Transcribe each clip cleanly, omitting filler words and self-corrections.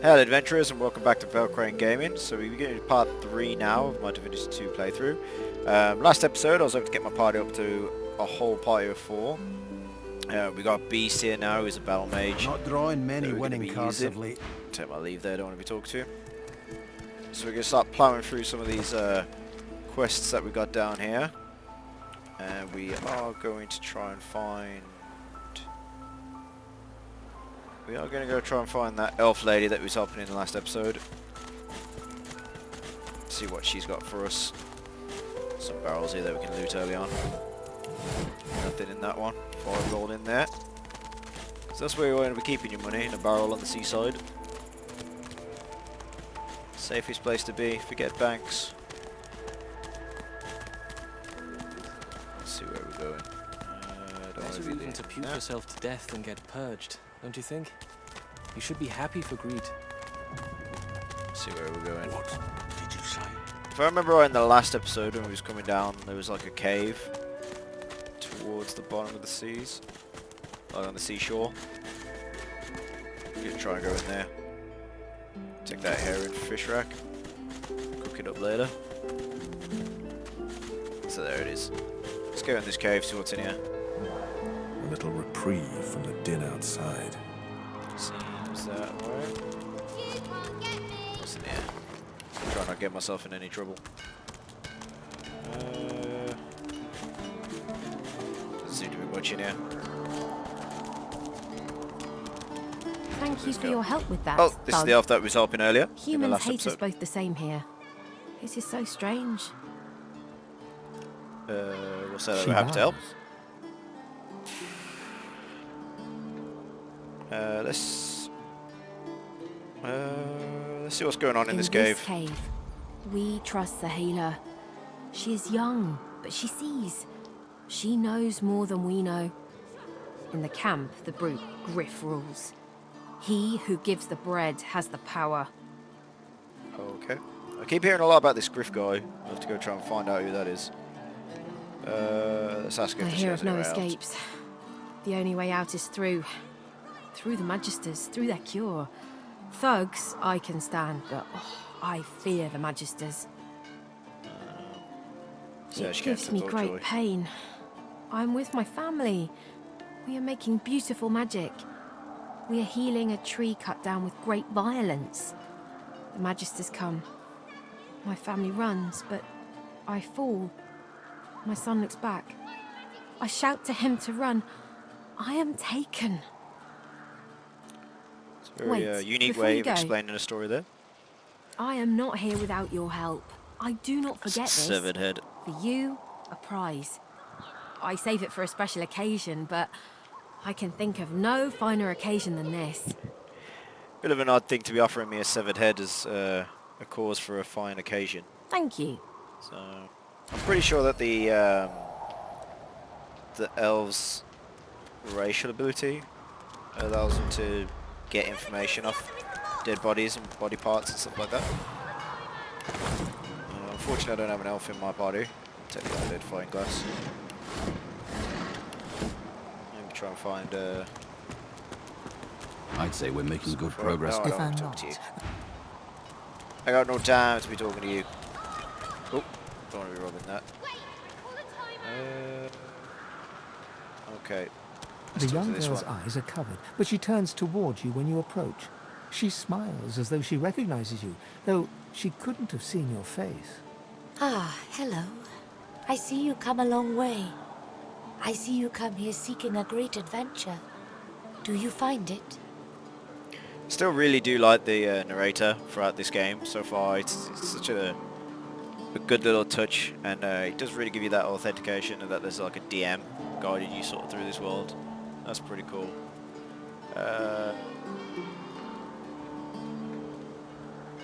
Hello adventurers and welcome back to Valk'rain Gaming. So we're getting to part 3 now of my Divinity 2 playthrough. Last episode I was able to get my party up to a whole party of 4. We got Beast here now, who's a battle mage. Not drawing many winning cards of late. Take my leave there, don't want to be talked to. So we're going to start ploughing through some of these quests that we got down here. And we are going to try and find... We are going to go try and find that elf lady that was helping in the last episode. See what she's got for us. Some barrels here that we can loot early on. Nothing in that one. 5 gold in there. So that's where you're going to be keeping your money, in a barrel on the seaside. Safest place to be, forget banks. Let's see where we're going. Better even to puke yourself to death than get purged, don't you think? You should be happy for greed. Let's see where we're going. What did you say? If I remember right, in the last episode when we was coming down, there was like a cave towards the bottom of the seas, like on the seashore. We're gonna try and go in there. Take that herring fish rack, cook it up later. So there it is. Let's go in this cave, see what's in here. A little reprieve from the din outside. Seems that way. What's in here? Try not to get myself in any trouble. Doesn't seem to be much in here. Thank you for your help with that. Oh, this is the elf that was helping earlier. Humans hate us both the same here. This is so strange. What's that we have to help? Let's see what's going on in this cave. We trust the healer. She is young, but she sees. She knows more than we know. In the camp, the brute Griff rules. He who gives the bread has the power. Okay. I keep hearing a lot about this Griff guy. I'll have to go try and find out who that is. Let's ask her I if she hear has of no any way out. escapes. The only way out is through the Magisters, through their cure. Thugs I can stand, but I fear the Magisters. It gives me great pain. I'm with my family. We are making beautiful magic. We are healing a tree cut down with great violence. The Magisters come. My family runs, but I fall. My son looks back. I shout to him to run. I am taken. It's a very unique way of explaining a story there. I am not here without your help. I do not forget this. Severed head. For you, a prize. I save it for a special occasion, but I can think of no finer occasion than this. Bit of an odd thing to be offering me a severed head as a cause for a fine occasion. Thank you. So I'm pretty sure that the elves' racial ability allows them to get information off dead bodies and body parts and stuff like that. Unfortunately, I don't have an elf in my body. Take the identifying glass. Maybe try and find. I'd say we're making good progress. No, I don't want to talk to you. I got no time to be talking to you. Oh, don't want to be robbing that. Okay. The young girl's eyes are covered, but she turns towards you when you approach. She smiles as though she recognizes you, though she couldn't have seen your face. Ah, hello. I see you come a long way. I see you come here seeking a great adventure. Do you find it? Still really do like the narrator throughout this game so far. It's such a good little touch, and it does really give you that authentication and that there's like a DM guiding you sort of through this world. That's pretty cool.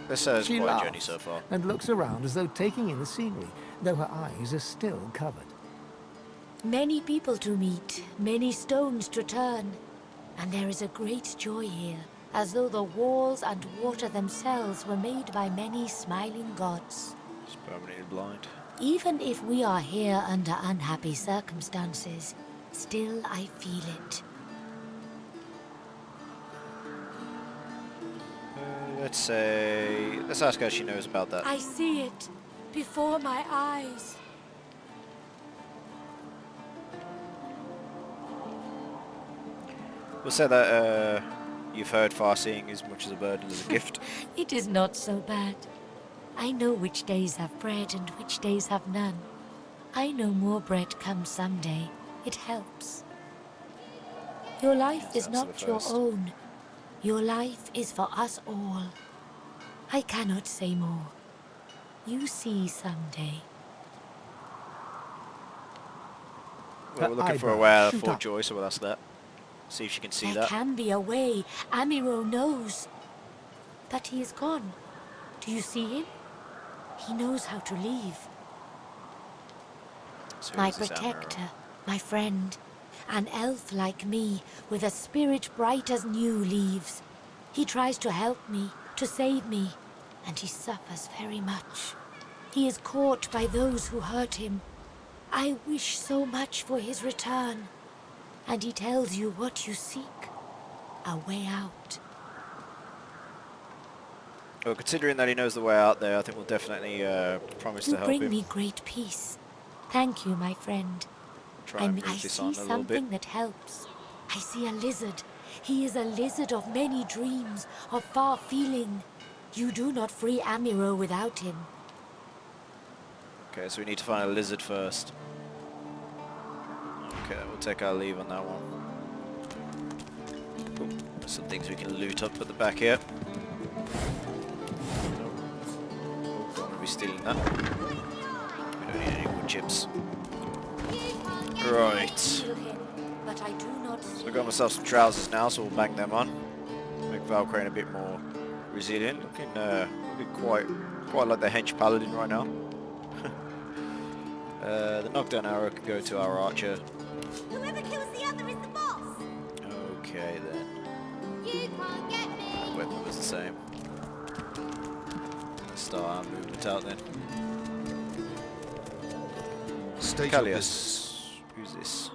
This says She quite a laughs journey so far. and looks around as though taking in the scenery, though her eyes are still covered. Many people to meet, many stones to turn, and there is a great joy here, as though the walls and water themselves were made by many smiling gods. It's permanently blind. Even if we are here under unhappy circumstances, still I feel it. Let's ask her if she knows about that. I see it before my eyes. We'll say that you've heard far-seeing is much as a burden as a gift. It is not so bad. I know which days have bread and which days have none. I know more bread comes someday. It helps. Your life is not your own. Your life is for us all. I cannot say more. You see someday. Well, we're looking for a way out of Fort Joy, so we'll ask that. See if she can see that. There can be a way. Amiro knows. But he is gone. Do you see him? He knows how to leave. So My is this protector, Amiro? my friend. An elf like me, with a spirit bright as new leaves. He tries to help me, to save me, and he suffers very much. He is caught by those who hurt him. I wish so much for his return. And he tells you what you seek. A way out. Well, considering that he knows the way out there, I think we'll definitely promise to You help bring him. me great peace. Thank you, my friend. Try and I move this see on a little something bit. that helps. I see a lizard. He is a lizard of many dreams, of far feeling. You do not free Amiro without him. Okay, so we need to find a lizard first. Okay, we'll take our leave on that one. Ooh, there's some things we can loot up at the back here. Nope. Don't want to be stealing that. We don't need any wood chips. Right. But I do not So I got myself some trousers now, so we'll bang them on. Make Valkrain a bit more resilient. Looking quite like the hench Paladin right now. The knockdown arrow can go to our archer. Whoever kills the other is the boss. Okay then. You can't get me. Weapon was the same. Let's start our movement out then. State Callias. Who's this?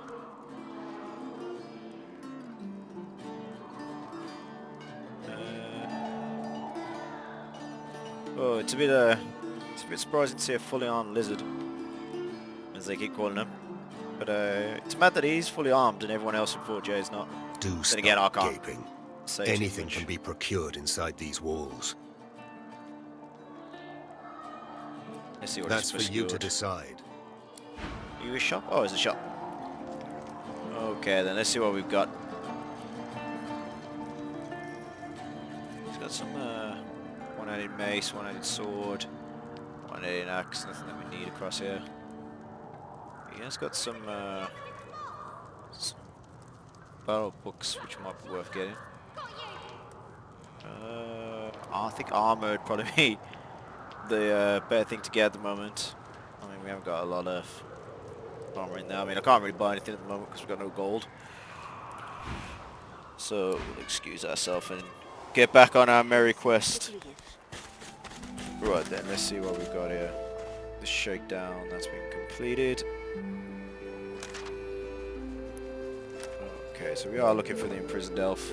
Oh, it's a bit surprising to see a fully armed lizard, as they keep calling him. But it's mad that he's fully armed and everyone else in Fort J is not. Do Then stop again, I can't gaping. say too Anything much. can be procured inside these walls. Let's see what That's he's for you to procured. decide. Are you a shop? Oh, it's a shop. Okay, then let's see what we've got. He's got some one-handed mace, one-handed sword, one-handed axe. Nothing that we need across here. He has got some battle books, which might be worth getting. I think armor would probably be the better thing to get at the moment. I mean, we haven't got a lot of armor in there. I mean, I can't really buy anything at the moment because we've got no gold. So we'll excuse ourselves and get back on our merry quest. Right then, let's see what we've got here. The shakedown, that's been completed. Okay, so we are looking for the imprisoned elf.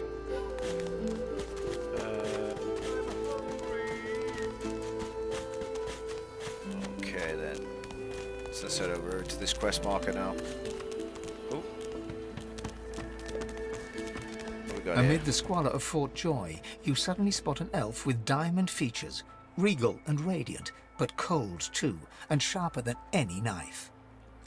Okay then. So let's head over to this quest marker now. Oh. What we got Amid here? the squalor of Fort Joy, you suddenly spot an elf with diamond features, regal and radiant, but cold too, and sharper than any knife.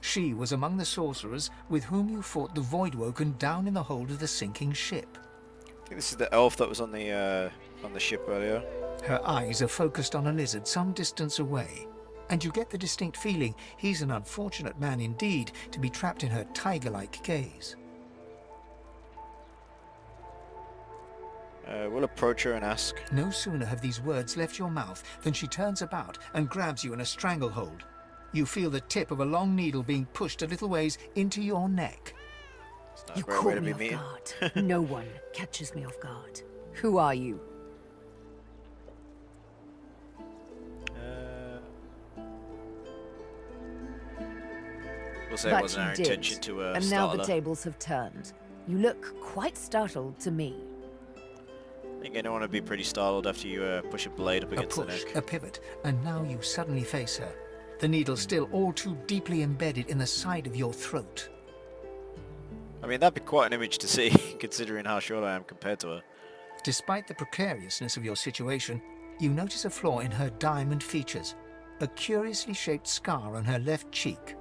She was among the sorcerers with whom you fought the Voidwoken down in the hold of the sinking ship. I think this is the elf that was on the ship earlier. Her eyes are focused on a lizard some distance away, and you get the distinct feeling he's an unfortunate man indeed to be trapped in her tiger-like gaze. We'll approach her and ask. No sooner have these words left your mouth than she turns about and grabs you in a stranglehold. You feel the tip of a long needle being pushed a little ways into your neck. It's not You a great way caught to me be off meeting. guard. No one catches me off guard. Who are you? We'll say it But wasn't our you did, intention to and now the startle her. tables have turned. You look quite startled to me. think you don't want to be pretty startled after you push a blade up A against the push, neck. a pivot, and now you suddenly face her. The needle still all too deeply embedded in the side of your throat. I mean, that'd be quite an image to see, considering how short I am compared to her. Despite the precariousness of your situation, you notice a flaw in her diamond features. A curiously shaped scar on her left cheek.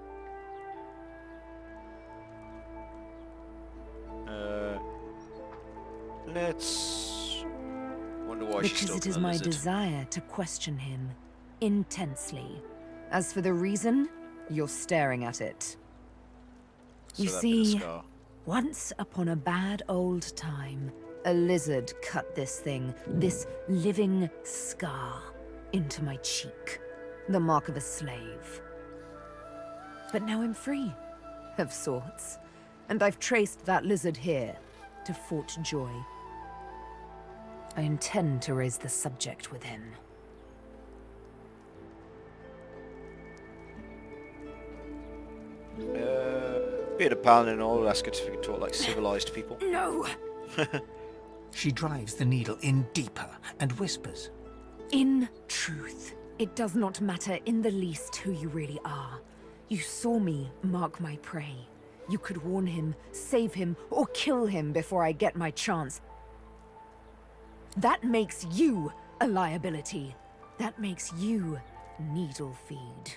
Let's... Wonder why she's Because still it is a my lizard. desire to question him intensely. As for the reason, you're staring at it. So You that'd be the see, scar. once upon a bad old time, a lizard cut this thing, this living scar, into my cheek. The mark of a slave. But now I'm free, of sorts. And I've traced that lizard here, to Fort Joy. I intend to raise the subject with him. Being a paladin and all, ask her if we can talk like civilized people. No! She drives the needle in deeper and whispers. In truth, it does not matter in the least who you really are. You saw me mark my prey. You could warn him, save him, or kill him before I get my chance. That makes you a liability. That makes you needle feed.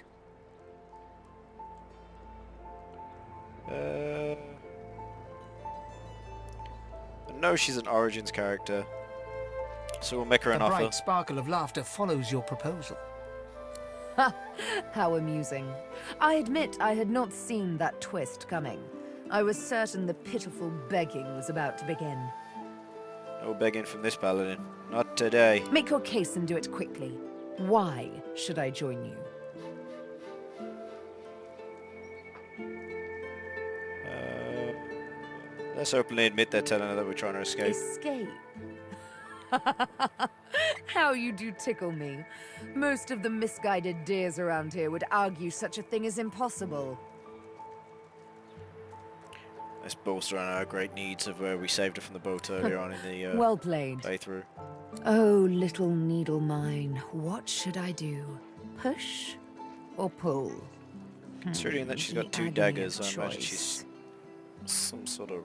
I know she's an Origins character, so we'll make her A an offer. bright sparkle of laughter follows your proposal. Ha! How amusing. I admit I had not seen that twist coming. I was certain the pitiful begging was about to begin. No begging from this paladin. Not today. Make your case and do it quickly. Why should I join you? Let's openly admit they're telling her that we're trying to escape. Escape? How you do tickle me. Most of the misguided deers around here would argue such a thing is impossible. Let's bolster on our great needs of where we saved her from the boat earlier on in the Well played. playthrough. Oh, little needle mine, what should I do? Push or pull? Considering that she's The got two agony daggers, of I imagine choice. she's some sort of...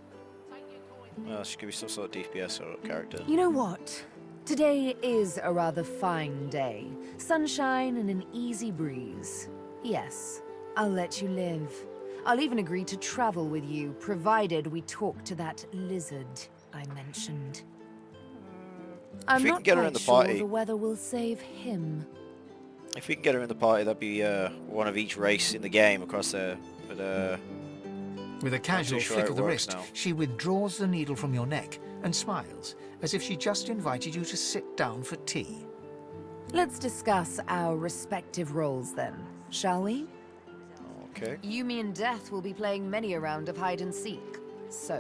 Well, she could be some sort of DPS sort of character. You know what? Today is a rather fine day. Sunshine and an easy breeze. Yes, I'll let you live. I'll even agree to travel with you, provided we talk to that lizard I mentioned. I'm we can not get her quite in the sure party- the weather will save him. If we can get her in the party, that'd be one of each race in the game across there. But With a casual sure flick how of it the works wrist, now. she withdraws the needle from your neck and smiles, as if she just invited you to sit down for tea. Let's discuss our respective roles then, shall we? okay. You, me, and Death will be playing many a round of hide and seek. So,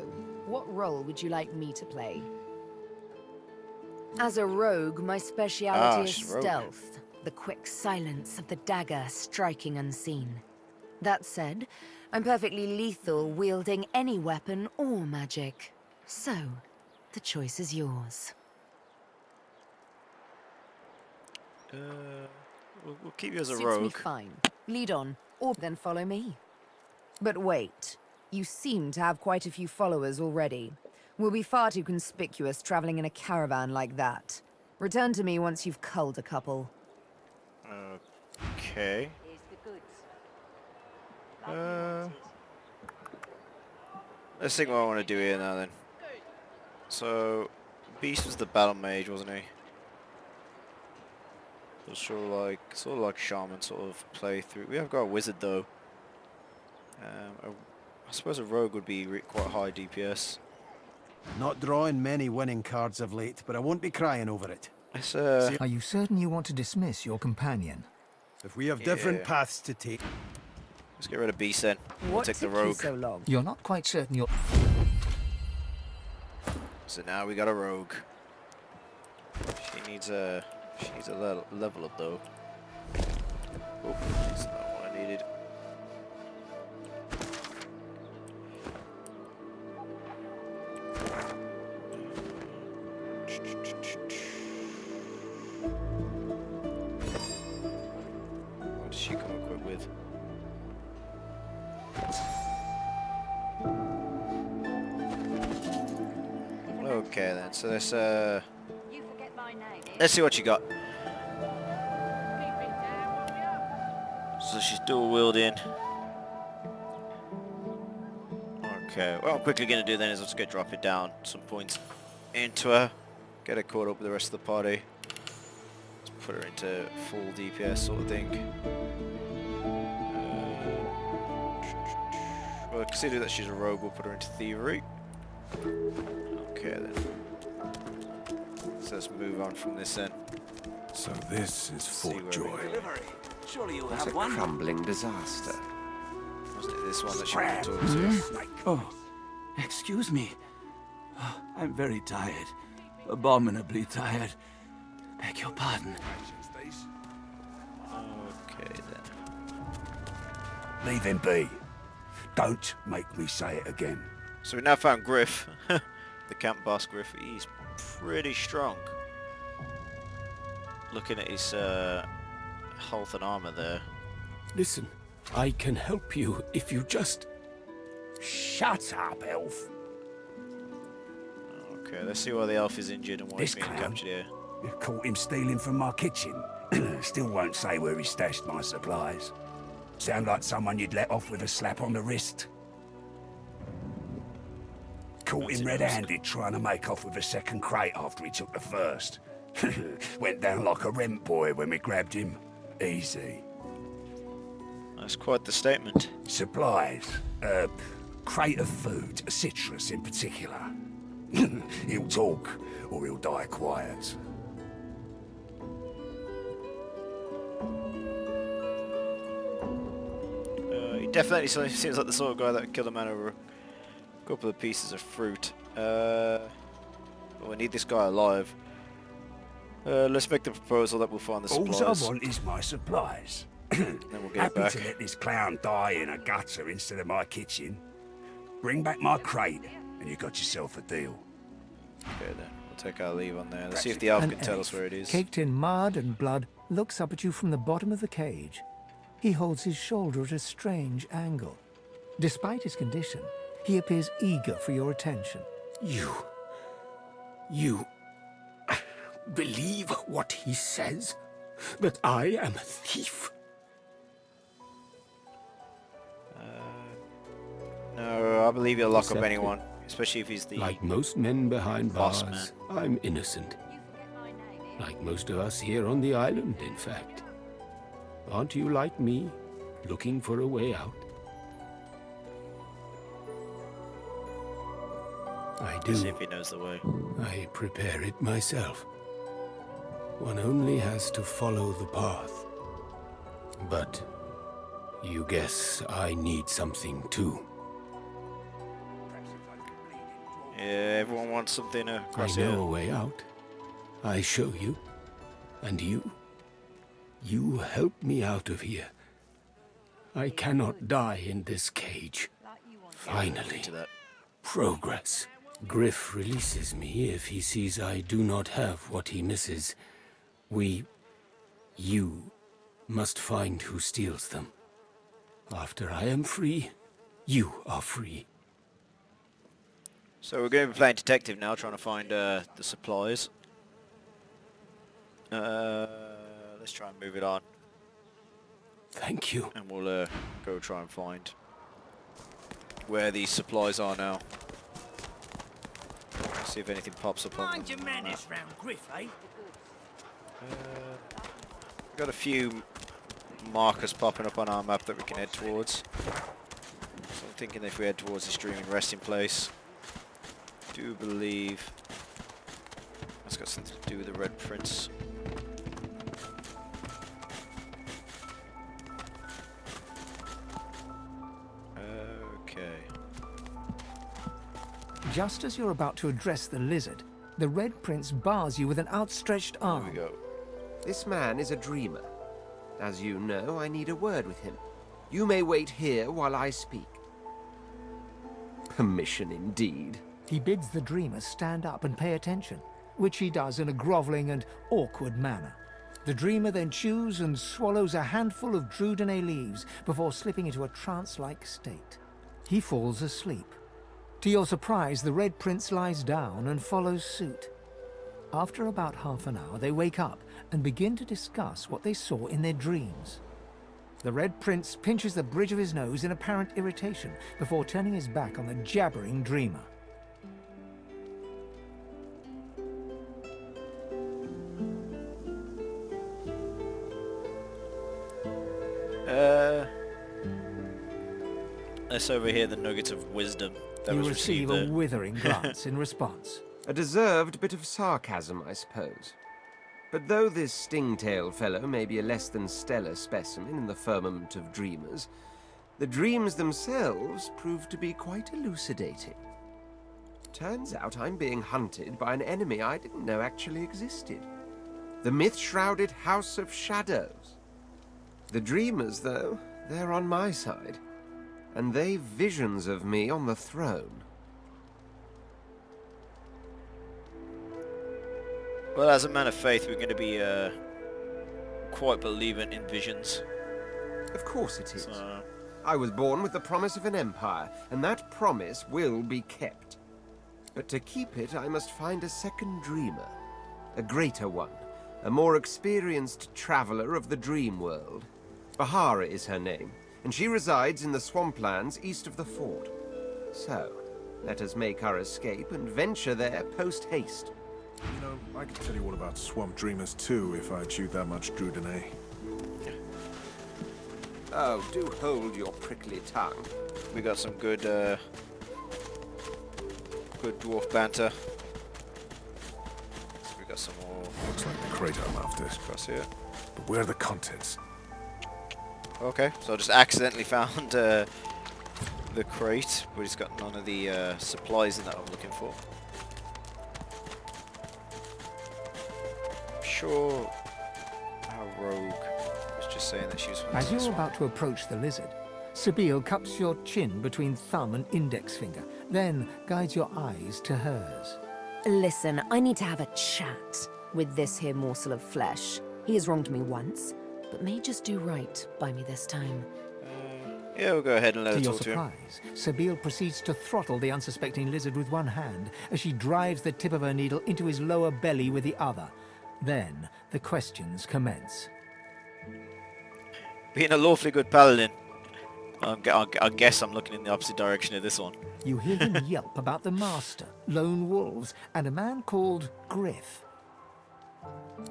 what role would you like me to play? As a rogue, my speciality is she's a rogue. stealth. The quick silence of the dagger striking unseen. That said, I'm perfectly lethal wielding any weapon or magic. So, the choice is yours. We'll keep you as a Suits me rogue. fine. Lead on, or then follow me. But wait, you seem to have quite a few followers already. We'll be far too conspicuous traveling in a caravan like that. Return to me once you've culled a couple. Okay. Let's think what I want to do here now then. So, Beast was the battle mage, wasn't he? It was sort of like shaman sort of playthrough. We have got a wizard though. I suppose a rogue would be quite high DPS. Not drawing many winning cards of late, but I won't be crying over it. Let's Are you certain you want to dismiss your companion? If we have different Yeah. paths to take... let's get rid of Beast then. We'll What take the took you rogue. so long? You're not quite certain you're... So now we got a rogue. She needs a level up though. Oh, that's not what I needed. What does she come equipped with? Okay then, so let's see what you got. So she's dual wielding. Okay, what I'm quickly going to do then is let's get drop it down some points into her, get her caught up with the rest of the party. Let's put her into full DPS sort of thing. Well, consider that she's a rogue, we'll put her into thievery. Okay then. So let's move on from this then. So this is Fort Joy. Surely you have one. Crumbling disaster. Wasn't it this one that she wanted to talk to? Oh, excuse me. Oh, I'm very tired. Abominably tired. Beg your pardon. Okay then. Leave him be. Don't make me say it again. So we now found Griff, the camp boss Griff. He's pretty strong. Looking at his health and armor there. Listen, I can help you if you just... Shut up, elf. Okay, let's see why the elf is injured and why he's being captured here. You caught him stealing from my kitchen. Still won't say where he stashed my supplies. Sound like someone you'd let off with a slap on the wrist. Caught him red-handed trying to make off with a second crate after he took the first. Went down like a rent boy when we grabbed him. Easy. That's quite the statement. Supplies. Crate of food, citrus in particular. He'll talk, or he'll die quiet. He definitely seems like the sort of guy that would kill a man over a couple of pieces of fruit. We need this guy alive. Let's make the proposal that we'll find the supplies. All I want is my supplies. Then we'll get Happy it back. to let this clown die in a gutter instead of my kitchen. Bring back my crate, and you got yourself a deal. Okay then, we'll take our leave on there. Let's see if the elf can tell us where it is. Caked in mud and blood, looks up at you from the bottom of the cage. He holds his shoulder at a strange angle. Despite his condition, he appears eager for your attention. You believe what he says? That I am a thief? No, I believe he'll lock up anyone, especially if he's the Like most men behind boss bars, man. I'm innocent. Like most of us here on the island, in fact. Aren't you like me, looking for a way out? I do. See if he knows the way. I prepare it myself. One only has to follow the path. But you guess I need something too. Yeah, everyone wants something across I know here. a way out. I show you. And you help me out of here. I cannot die in this cage. Finally. Progress. Griff releases me if he sees I do not have what he misses. You must find who steals them. After I am free, you are free. So we're going to be playing detective now, trying to find the supplies. Let's try and move it on. Thank you. And we'll go try and find where these supplies are now. See if anything pops up on Mind your manners round Griff, eh? We've got a few markers popping up on our map that we can head towards. So I'm thinking if we head towards this dreaming resting place, I do believe it's got something to do with the Red Prince. Okay. Just as you're about to address the lizard, the Red Prince bars you with an outstretched arm. Here we go. This man is a dreamer. As you know, I need a word with him. You may wait here while I speak. Permission indeed. He bids the dreamer stand up and pay attention. which he does in a grovelling and awkward manner. The dreamer then chews and swallows a handful of Drudenay leaves before slipping into a trance-like state. He falls asleep. To your surprise, the Red Prince lies down and follows suit. After about half an hour, they wake up and begin to discuss what they saw in their dreams. The Red Prince pinches the bridge of his nose in apparent irritation before turning his back on the jabbering dreamer. Let's overhear the nuggets of wisdom that You was receive received a withering glance in response. A deserved bit of sarcasm, I suppose. But though this stingtail fellow may be a less than stellar specimen in the firmament of dreamers, the dreams themselves prove to be quite elucidating. Turns out I'm being hunted by an enemy I didn't know actually existed. The myth-shrouded House of Shadows. The dreamers, though, they're on my side. And they've visions of me on the throne. Well, as a man of faith, we're going to be quite believant in visions. Of course it is. I was born with the promise of an empire, and that promise will be kept. But to keep it, I must find a second dreamer. A greater one. A more experienced traveler of the dream world. Bahara is her name, and she resides in the swamplands east of the fort. So, let us make our escape and venture there post-haste. You know, I could tell you all about swamp dreamers too if I chewed that much Drudenay. Oh, do hold your prickly tongue. We got some good, good dwarf banter. So we got some more. Looks like the crate I'm after. Across here. But where are the contents? Okay, so I just accidentally found the crate, but it's got none of the supplies in that I'm looking for. I'm sure our rogue was just saying that she was. As you're about to approach the lizard, Sabine cups your chin between thumb and index finger, then guides your eyes to hers. Listen, I need to have a chat with this here morsel of flesh. He has wronged me once, but may just do right by me this time. Yeah, we'll go ahead and let her To your talk to him. surprise, Sabine proceeds to throttle the unsuspecting lizard with one hand as she drives the tip of her needle into his lower belly with the other. Then the questions commence. Being a lawfully good paladin, I guess I'm looking in the opposite direction of this one. You hear him yelp about the master, lone wolves, and a man called Griff.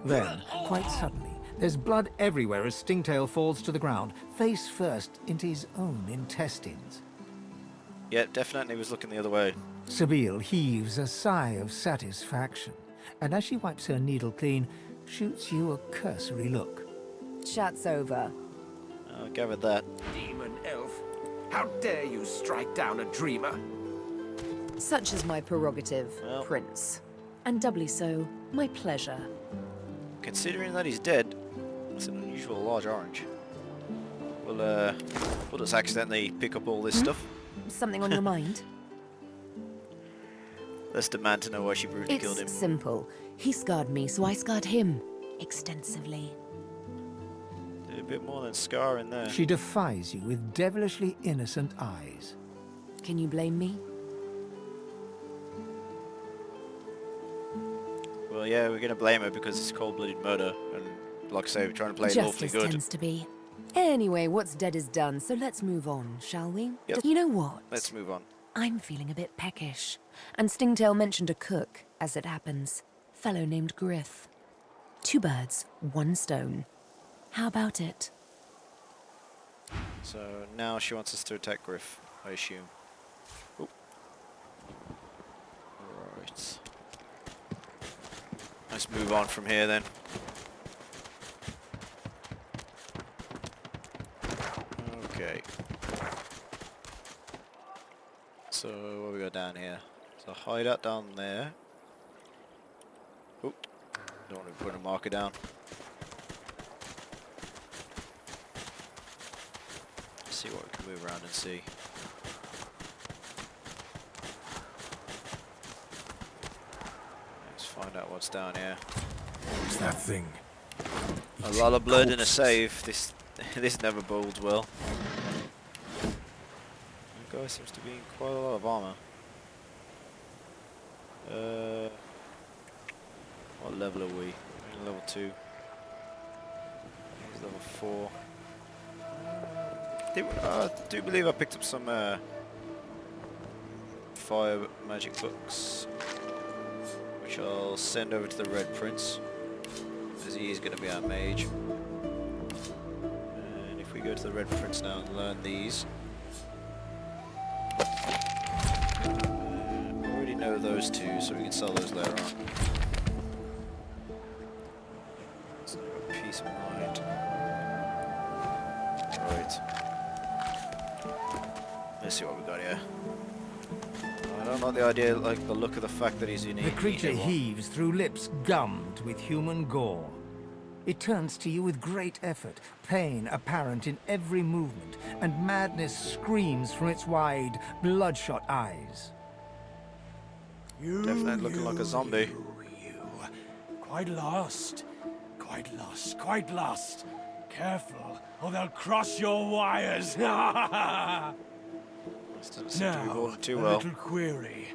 Then, quite suddenly, there's blood everywhere as Stingtail falls to the ground, face first into his own intestines. Yeah, definitely was looking the other way. Sabine heaves a sigh of satisfaction, and as she wipes her needle clean, shoots you a cursory look. Chat's over. I gathered that. Demon elf, how dare you strike down a dreamer? Such is my prerogative, Prince. And doubly so, my pleasure. Considering that he's dead, it's an unusual large orange. We'll just accidentally pick up all this stuff. Something on your mind? Let's demand to know why she brutally killed him. It's simple. He scarred me, so I scarred him. Extensively. Did a bit more than scar in there. She defies you with devilishly innocent eyes. Can you blame me? Well, yeah, we're gonna blame her because it's cold-blooded murder, and like I say, we're trying to play lawfully Justice good. tends to be. Anyway, what's dead is done, so let's move on, shall we? Yep. You know what? Let's move on. I'm feeling a bit peckish. And Stingtail mentioned a cook, as it happens. Fellow named Griff. 2 birds, 1 stone. How about it? So now she wants us to attack Griff, I assume. Oop. Right. Let's move on from here then. Okay. So what we got down here? So hideout down there. Oop. Don't want to put a marker down. Let's see what we can move around and see. Let's find Find out what's down here. What's that thing? A lot of blood and a save. This this never bodes well. The guy seems to be in quite a lot of armor. What level are we? We're level 2. He's level 4. I do believe I picked up some fire magic books, which I'll send over to the Red Prince, as he is going to be our mage. And if we go to the Red Prince now and learn these, we already know those two, so we can sell those later on. So I've got peace of mind. Right. Let's see what we got here. I don't like the idea, like the look of the fact that he's unique. The creature heaves through lips gummed with human gore. It turns to you with great effort, pain apparent in every movement, and madness screams from its wide, bloodshot eyes. Definitely looking like a zombie. Quite lost. Quite lost. Quite lost. Careful, or they'll cross your wires. Now, too a well. little query.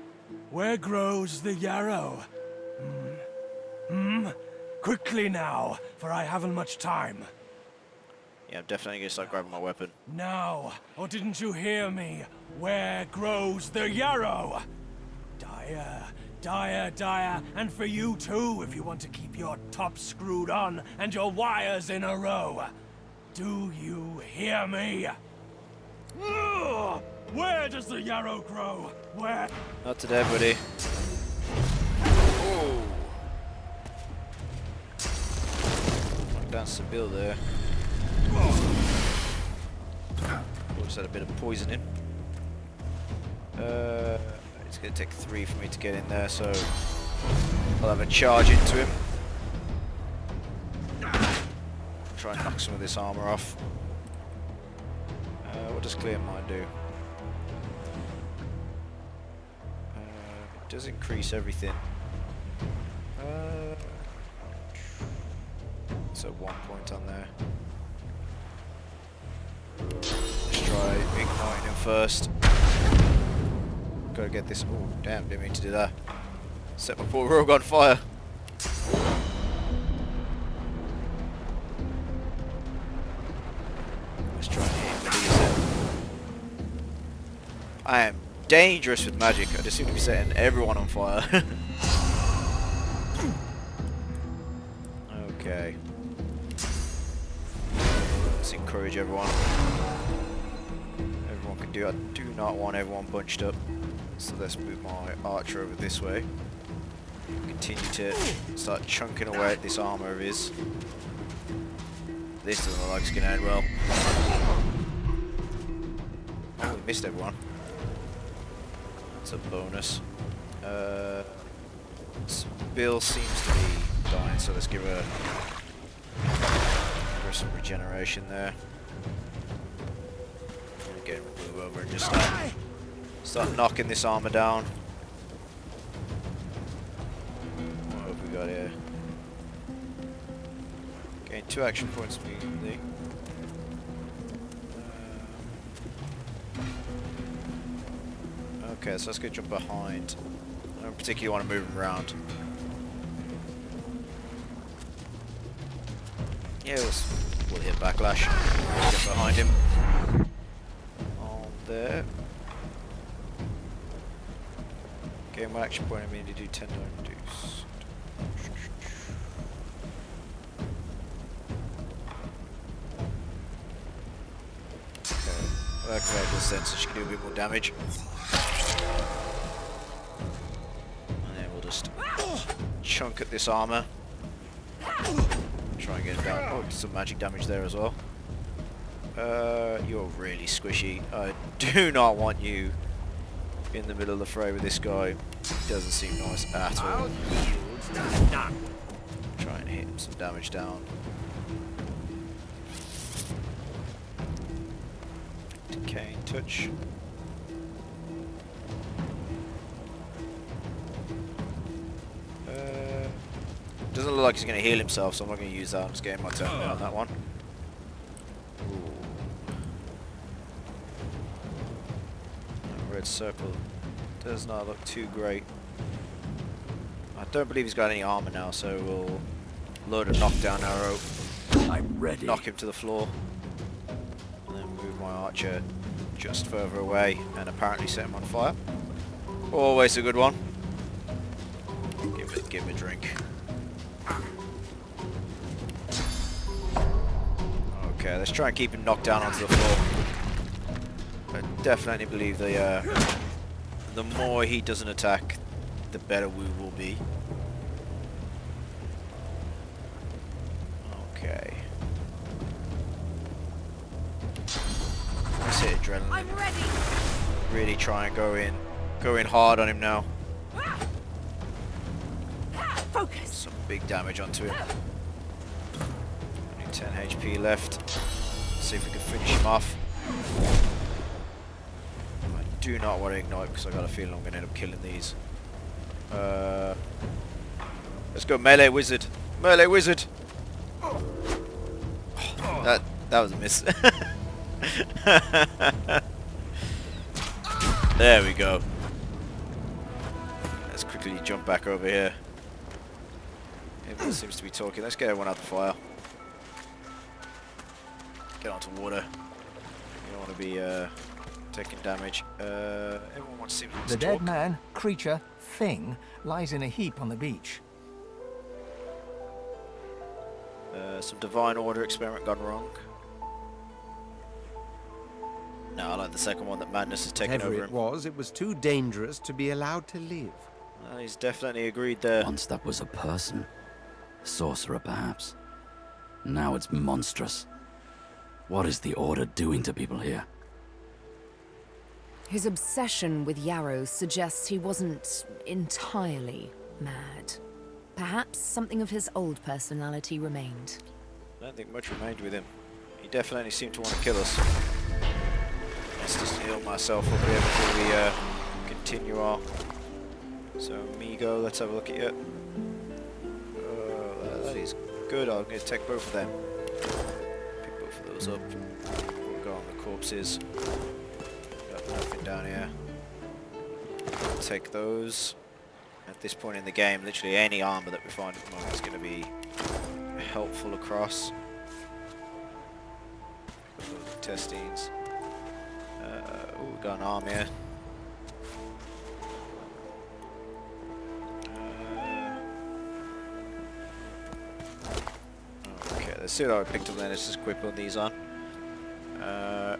Where grows the yarrow? Quickly now, for I haven't much time. Yeah, I'm definitely going to start grabbing my weapon. Now, or didn't you hear me? Where grows the yarrow? Dire, dire, dire, and for you too, if you want to keep your top screwed on and your wires in a row. Do you hear me? Ugh! Where does the yarrow grow? Where? Not today, buddy. Oh! Knocked down Sibyl there. Just had a bit of poisoning. It's going to take 3 for me to get in there, so I'll have a charge into him. Try and knock some of this armor off. What does Clear Mind do? It does increase everything. So 1 point on there. Let's try igniting him first. Gotta get this. Oh, damn, didn't mean to do that. Set my poor rogue on fire. Let's try and hit him with these. I am dangerous with magic. I just seem to be setting everyone on fire. Okay. Let's encourage everyone. Everyone can do it. I do not want everyone bunched up. So let's move my archer over this way. Continue to start chunking away at this armor of his. This doesn't look like it's going to end well. Oh, we missed everyone. That's a bonus. Bill seems to be dying, so let's give her some regeneration there. Get him to move over and just start knocking this armor down. What have we got here? Gain 2 action points immediately. Okay, so let's go jump behind. I don't particularly want to move him around. Yeah, we'll hit backlash. Get behind him. On there. Gain 1 action point, I mean to do 10 reduce. Okay, well, that created a sense so she can do a bit more damage. And then we'll just chunk at this armor. Try and get it down. Oh, some magic damage there as well. You're really squishy. I do not want you in the middle of the fray with this guy. Doesn't seem nice at all. Try and hit him some damage down. Decaying touch. Doesn't look like he's going to heal himself, so I'm not going to use that. I'm just getting my turn on that one. That red circle does not look too great. I don't believe he's got any armor now, so we'll load a knockdown arrow. I'm ready. Knock him to the floor. And then move my archer just further away and apparently set him on fire. Always a good one. Give him a drink. Okay, let's try and keep him knocked down onto the floor. I definitely believe the more he doesn't attack, the better we will be. Okay. Let's hit adrenaline. I'm ready. Really try and go in hard on him now. Focus. Some big damage onto him. Only 10 HP left. See if we can finish him off. I do not want to ignite because I got a feeling I'm going to end up killing these. Let's go melee wizard. Melee wizard. Oh, that was a miss. There we go. Let's quickly jump back over here. Everyone seems to be talking. Let's get everyone out the fire. Get onto water. You don't want to be taking damage. Everyone wants to The dead man, creature, thing lies in a heap on the beach. Some divine order experiment gone wrong. No, I like the second one that madness has taken over him. It was too dangerous to be allowed to live. He's definitely agreed there. Once that was a person. A sorcerer, perhaps. Now it's monstrous. What is the Order doing to people here? His obsession with Yarrow suggests he wasn't entirely mad. Perhaps something of his old personality remained. I don't think much remained with him. He definitely seemed to want to kill us. Let's just heal myself up here before we continue on. So, Migo, let's have a look at you. That is good. I'm going to take both of them. Pick both of those up. We'll go on the corpses. Got nothing down here. Take those. At this point in the game, literally any armor that we find at the moment is going to be helpful across. Testines. Oh, we've got an arm here. Okay, let's see what I picked up then. Let's just equip all these on.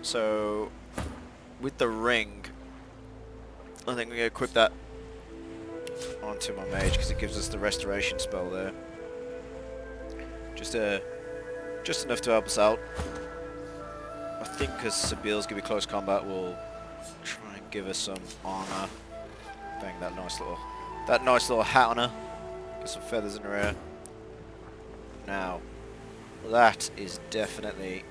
So, with the ring, I think we're going to equip that onto my mage because it gives us the restoration spell there. Just enough to help us out. I think because Sabiel's going to be close combat, we'll try and give us some armor. Bang that nice little hat on her. Get some feathers in her hair. Now, that is definitely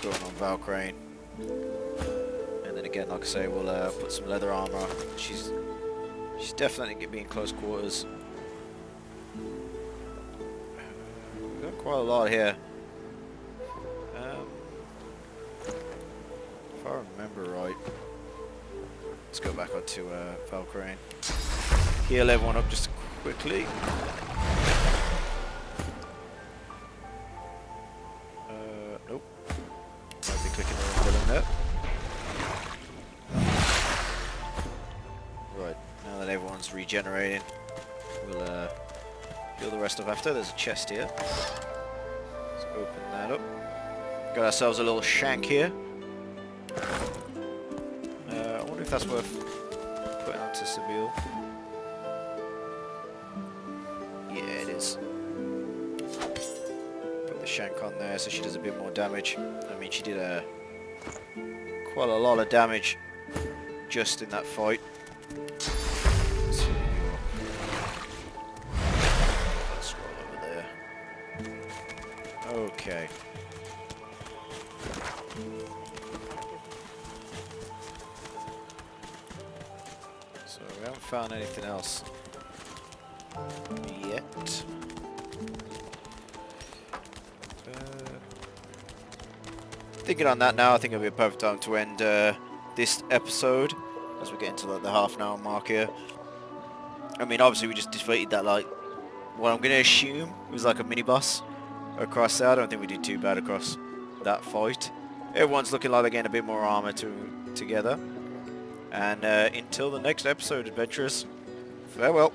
going on Valk'rain. And then again, like I say, we'll put some leather armor on. She's definitely going to be in close quarters. We've got quite a lot here. If I remember right, let's go back onto Valk'rain. Heal everyone up just quickly. Nope. Might be clicking the wrong button there. Right, now that everyone's regenerating, we'll heal the rest of after. There's a chest here. Let's open that up. Got ourselves a little shank here. I wonder if that's worth putting onto Sabiel. Yeah, it is. Put the shank on there so she does a bit more damage. I mean, she did quite a lot of damage just in that fight. Let's scroll over there. Okay. So we haven't found anything else yet. thinking on that now, I think it'll be a perfect time to end this episode as we get into like the half an hour mark here. I mean, obviously we just defeated that, like, what I'm going to assume was like a mini-boss across there. I don't think we did too bad across that fight. Everyone's looking like they're getting a bit more armor together. And until the next episode, adventurers, farewell.